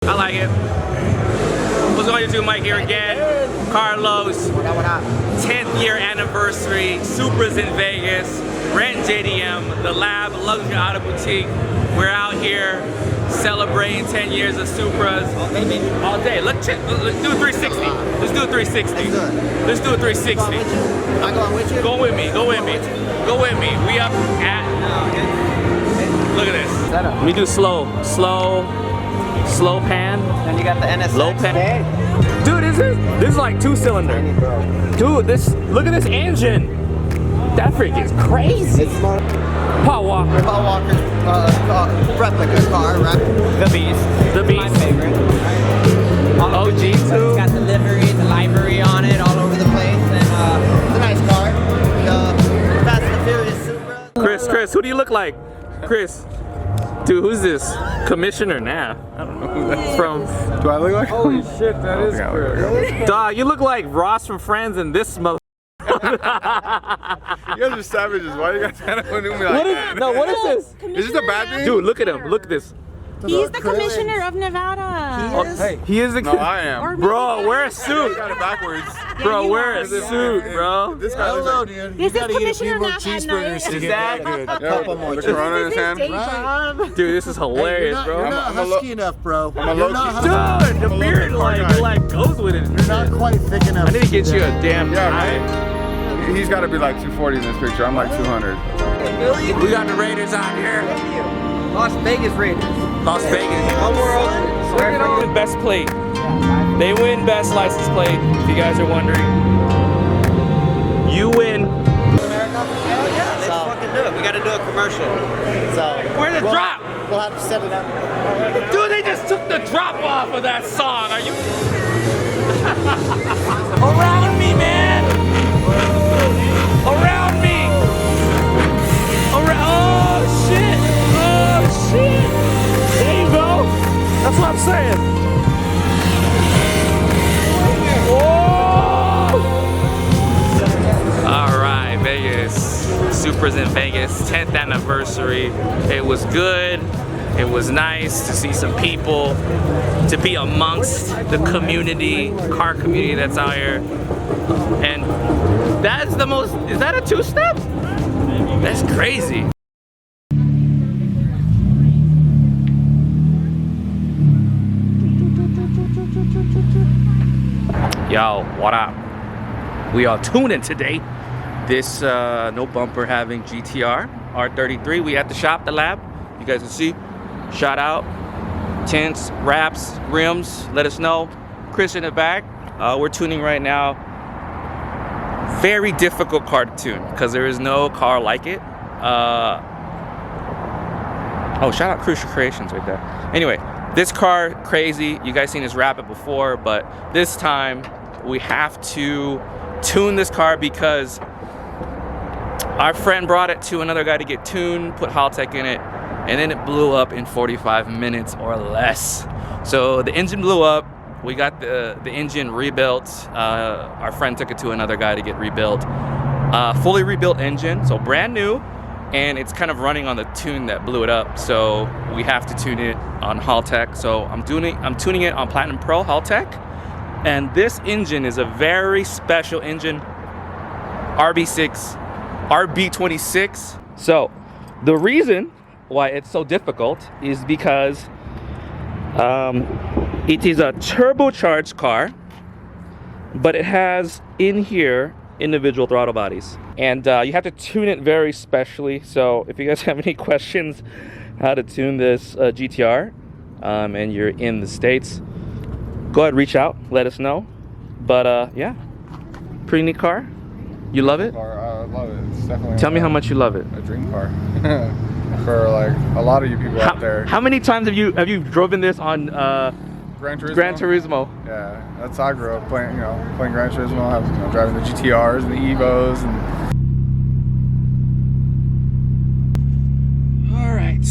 I like it. What's going on, Diymike here again. Carlos, 10th year anniversary, Supras in Vegas, Rent JDM, the lab, luxury auto boutique. We're out here celebrating 10 years of Supras all day. Let's do a 360. Let's do a 360. Let's do a 360. I'm going with you. Go with me. Go with me. Go with me. We up at. Look at this. Let me do slow pan. Then you got the NSX. Low pan. Dude, this is like 2-cylinder. Dude, look at this engine. That freak is crazy. It's smart. Paul Walker. Paul Walker's replica car, right? The Beast. The Beast. My favorite. OG too. It's got the livery on it all over the place, and it's a nice car. The Fast and the Furious Supra. Chris, who do you look like? Chris. Dude, who's this? Commissioner now. I don't know who that's from. Do I look like? Holy shit, that is Chris. Dog, you look like Ross from Friends and this mother. You guys are savages. Why you guys trying to do me like that? What is this? Is this a bad thing? Dude, look at him. Look at this. He's the commissioner of Nevada. He is the. No, I am. Bro, wear a suit. You got it backwards. Bro, wear a suit, bro. This guy looks like. Dude. This is commissioner not at night. Is that? A couple more. The Corona in his hand. Dude, this is hilarious, bro. You're not husky enough, bro. I'm a You're low not key- husky. Dude, the beard like goes with it. You're not quite thick enough. I need to get you a damn Yeah, tie. man. He's got to be like 240 in this picture. I'm like 200. We got the Raiders out here. Las Vegas Raiders. Las Vegas. One world. Best plate. They win best license plate, if you guys are wondering. You win. Hell yeah, let's fucking do it. We gotta do a commercial. So Where's the drop? we'll have to set it up. Dude, they just took the drop off of that song. Are you? Around me, man. Around me. Oh, shit. Oh, shit. There you go. That's what I'm saying. Whoa. All right, Vegas. Supras in Vegas, 10th anniversary. It was good. It was nice to see some people, to be amongst the community, car community that's out here. And that's the most, is that a two-step? That's crazy. Yo, what up? We are tuning today. This no bumper having GTR R33. We at the shop, the lab. You guys can see. Shout out. Tints, wraps, rims. Let us know. Chris in the back. We're tuning right now. Very difficult car to tune because there is no car like it. Oh, shout out Crucial Creations right there. Anyway, this car, crazy. You guys seen this Rapid before, but this time we have to tune this car because our friend brought it to another guy to get tuned, put Haltech in it, and then it blew up in 45 minutes or less. So the engine blew up. We got the engine rebuilt. Our friend took it to another guy to get rebuilt. Fully rebuilt engine, so brand new, and it's kind of running on the tune that blew it up. So we have to tune it on Haltech. So I'm tuning it on Platinum Pro Haltech, and this engine is a very special engine, RB26. So the reason why it's so difficult is because it is a turbocharged car, but it has in here individual throttle bodies, and you have to tune it very specially. So if you guys have any questions how to tune this GTR and you're in the States, go ahead, reach out, let us know. But yeah, pretty neat car. You love it? I love it. It's definitely. Tell me how much you love it. A dream car for like a lot of you people out there. How many times have you driven this on Gran Turismo. Gran Turismo? Yeah, that's how I grew up playing. Playing Gran Turismo, driving the GTRs and the Evos and. All right,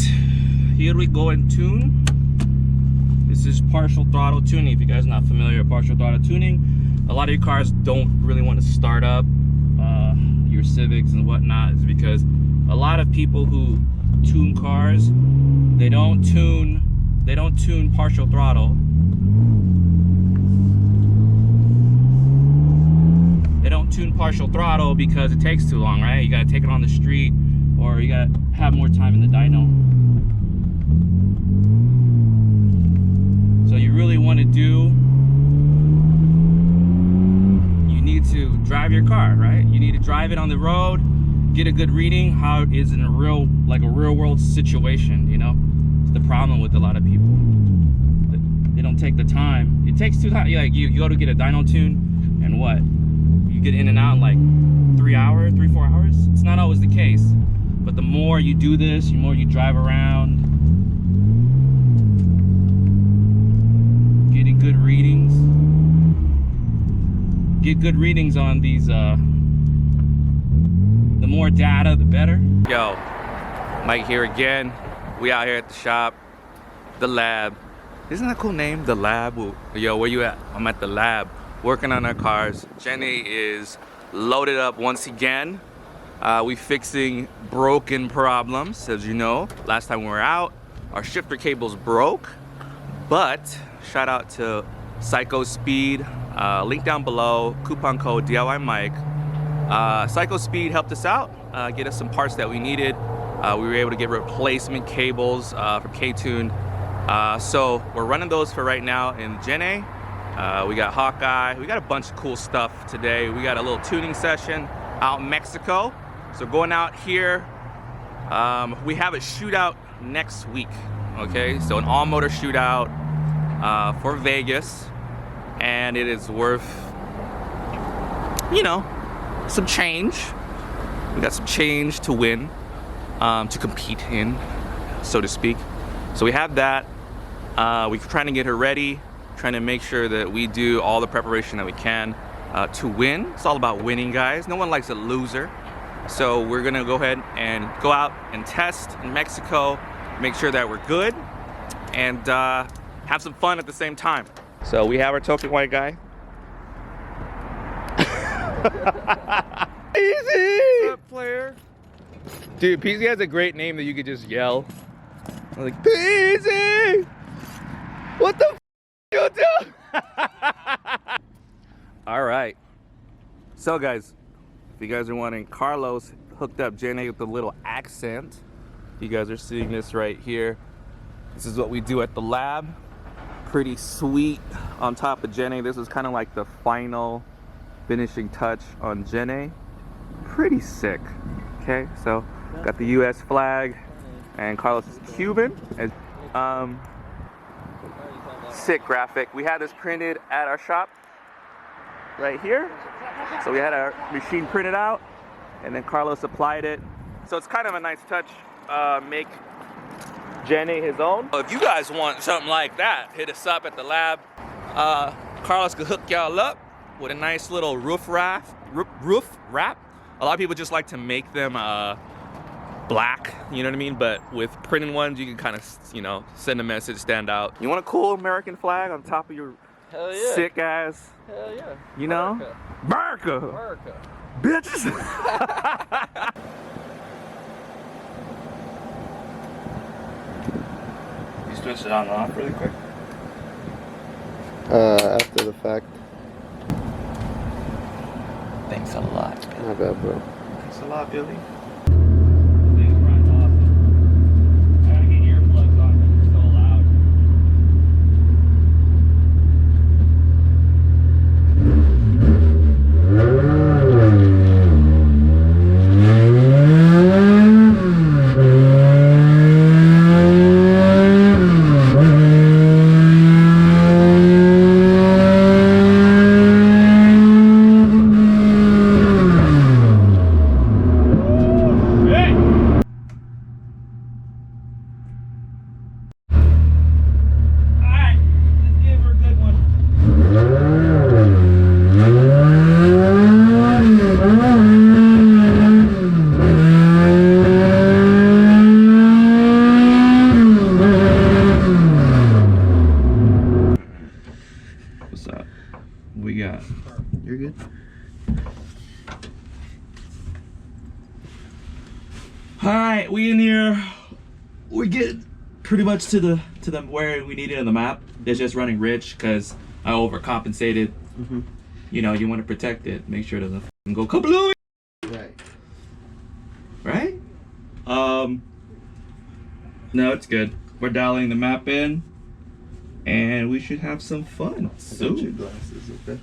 here we go and tune. This is partial throttle tuning. If you guys are not familiar with partial throttle tuning, a lot of your cars don't really want to start up. Your Civics and whatnot is because a lot of people who tune cars, they don't tune They don't tune partial throttle. They don't tune partial throttle because it takes too long, right? You gotta take it on the street, or you gotta have more time in the dyno. So you really want to do, you need to drive your car, right? You need to drive it on the road, get a good reading, how it is in a real world situation, you know? It's the problem with a lot of people. They don't take the time. It takes too long. Like you go to get a dyno tune, and what? You get in and out in like 3 hours, 3-4 hours. It's not always the case. But the more you do this, the more you drive around, getting good readings. Get good readings on these, the more data, the better. Yo, Mike here again. We out here at the shop, the lab. Isn't that a cool name, the lab? Yo, where you at? I'm at the lab, working on our cars. Jenny is loaded up once again. We fixing broken problems. As you know, last time we were out, our shifter cables broke, but shout out to Psycho Speed, link down below, coupon code Diymike. Psycho Speed helped us out, get us some parts that we needed. We were able to get replacement cables from K24. So we're running those for right now in Jena. We got Hawkeye. We got a bunch of cool stuff today. We got a little tuning session out in Mexico. So going out here, we have a shootout next week. Okay, so an all motor shootout for Vegas, and it is worth, you know, some change. We got some change to win, to compete in, so to speak. So we have that. We're trying to get her ready, trying to make sure that we do all the preparation that we can to win. It's all about winning, guys. No one likes a loser. So we're gonna go ahead and go out and test in Mexico, make sure that we're good, and have some fun at the same time. So we have our token white guy. Easy! What's up, player? Dude, PZ has a great name that you could just yell. I'm like, PZ! What the f you do? All right. So guys, if you guys are wondering, Carlos hooked up Jena with a little accent. You guys are seeing this right here. This is what we do at the lab. Pretty sweet on top of Jena. This is kind of like the final finishing touch on Jena. Pretty sick. Okay, so got the US flag, and Carlos is Cuban. Sick graphic. We had this printed at our shop right here. So we had our machine printed out, and then Carlos applied it. So it's kind of a nice touch, make Jena his own. If you guys want something like that, hit us up at the lab. Carlos could hook y'all up with a nice little roof wrap. A lot of people just like to make them black, you know what I mean? But with printed ones, you can kind of, you know, send a message, stand out. You want a cool American flag on top of your sick ass? Hell yeah. You know? America! America. Bitches! You switch it on and off really quick? After the fact. Thanks a lot. Not bad, bro. Thanks a lot, Billy. I gotta get earplugs on because it's so loud. What's up? What we got? You're good. Alright, we in here. We get pretty much to the where we need it on the map. It's just running rich because I overcompensated. You know, you want to protect it, make sure it doesn't go kablooey. Right? No, it's good. We're dialing the map in, and we should have some fun soon. Glasses, okay?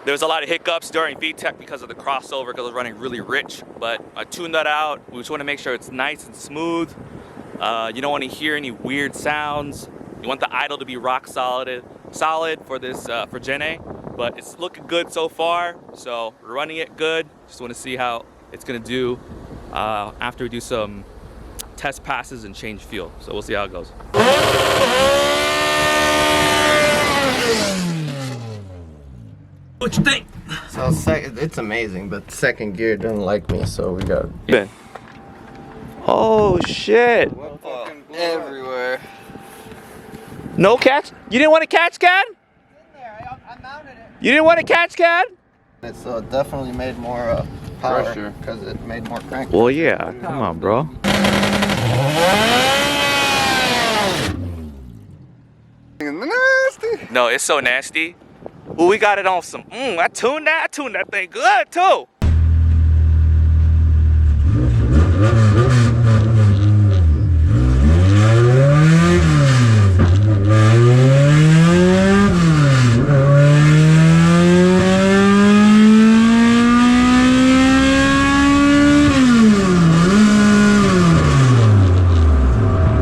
There was a lot of hiccups during VTEC because of the crossover, because it was running really rich, but I tuned that out. We just want to make sure it's nice and smooth. You don't want to hear any weird sounds. You want the idle to be rock solid for this for Jena, but it's looking good so far. So we're running it good. Just want to see how it's gonna do after we do some test passes and change fuel. So we'll see how it goes. What you think? So it's amazing, but second gear doesn't like me, so we got Oh shit! everywhere. No catch? You didn't want a catch can? It's in there. I mounted it. You didn't want a catch can? It's definitely made more power Pressure. because it made more crank. Well, yeah. Come on, bro. Nasty. No, it's so nasty. Ooh, we got it on some. I tuned that thing good too.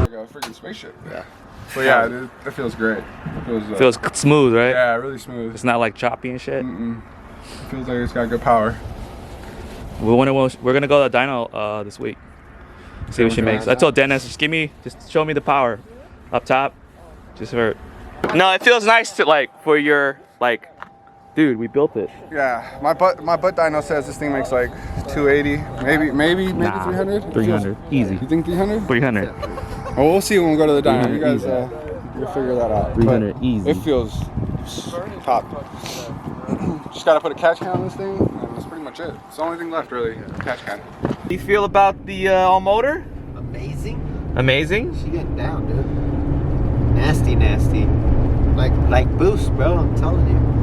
Like a freaking spaceship. Yeah. So yeah, it feels great. It Feels smooth, right? yeah, really smooth. It's not like choppy and shit. It feels like it's got good power. We're gonna go to dyno this week. See what she makes. I told Dennis, just show me the power up top. Just for. No, it feels nice to for your dude. We built it. Yeah, my butt dyno says this thing makes like 280, maybe Nah, 300. 300, easy. You think 300? 300. Well, we'll see when we go to the dyno. 300 You guys, easy. you'll figure that out. 300 But easy. It feels top. Just gotta put a catch can on this thing, and that's pretty much it. It's the only thing left, really. Catch can. How do you feel about the all motor? Amazing. Amazing. She getting down, dude. Nasty. Like boost, bro. I'm telling you.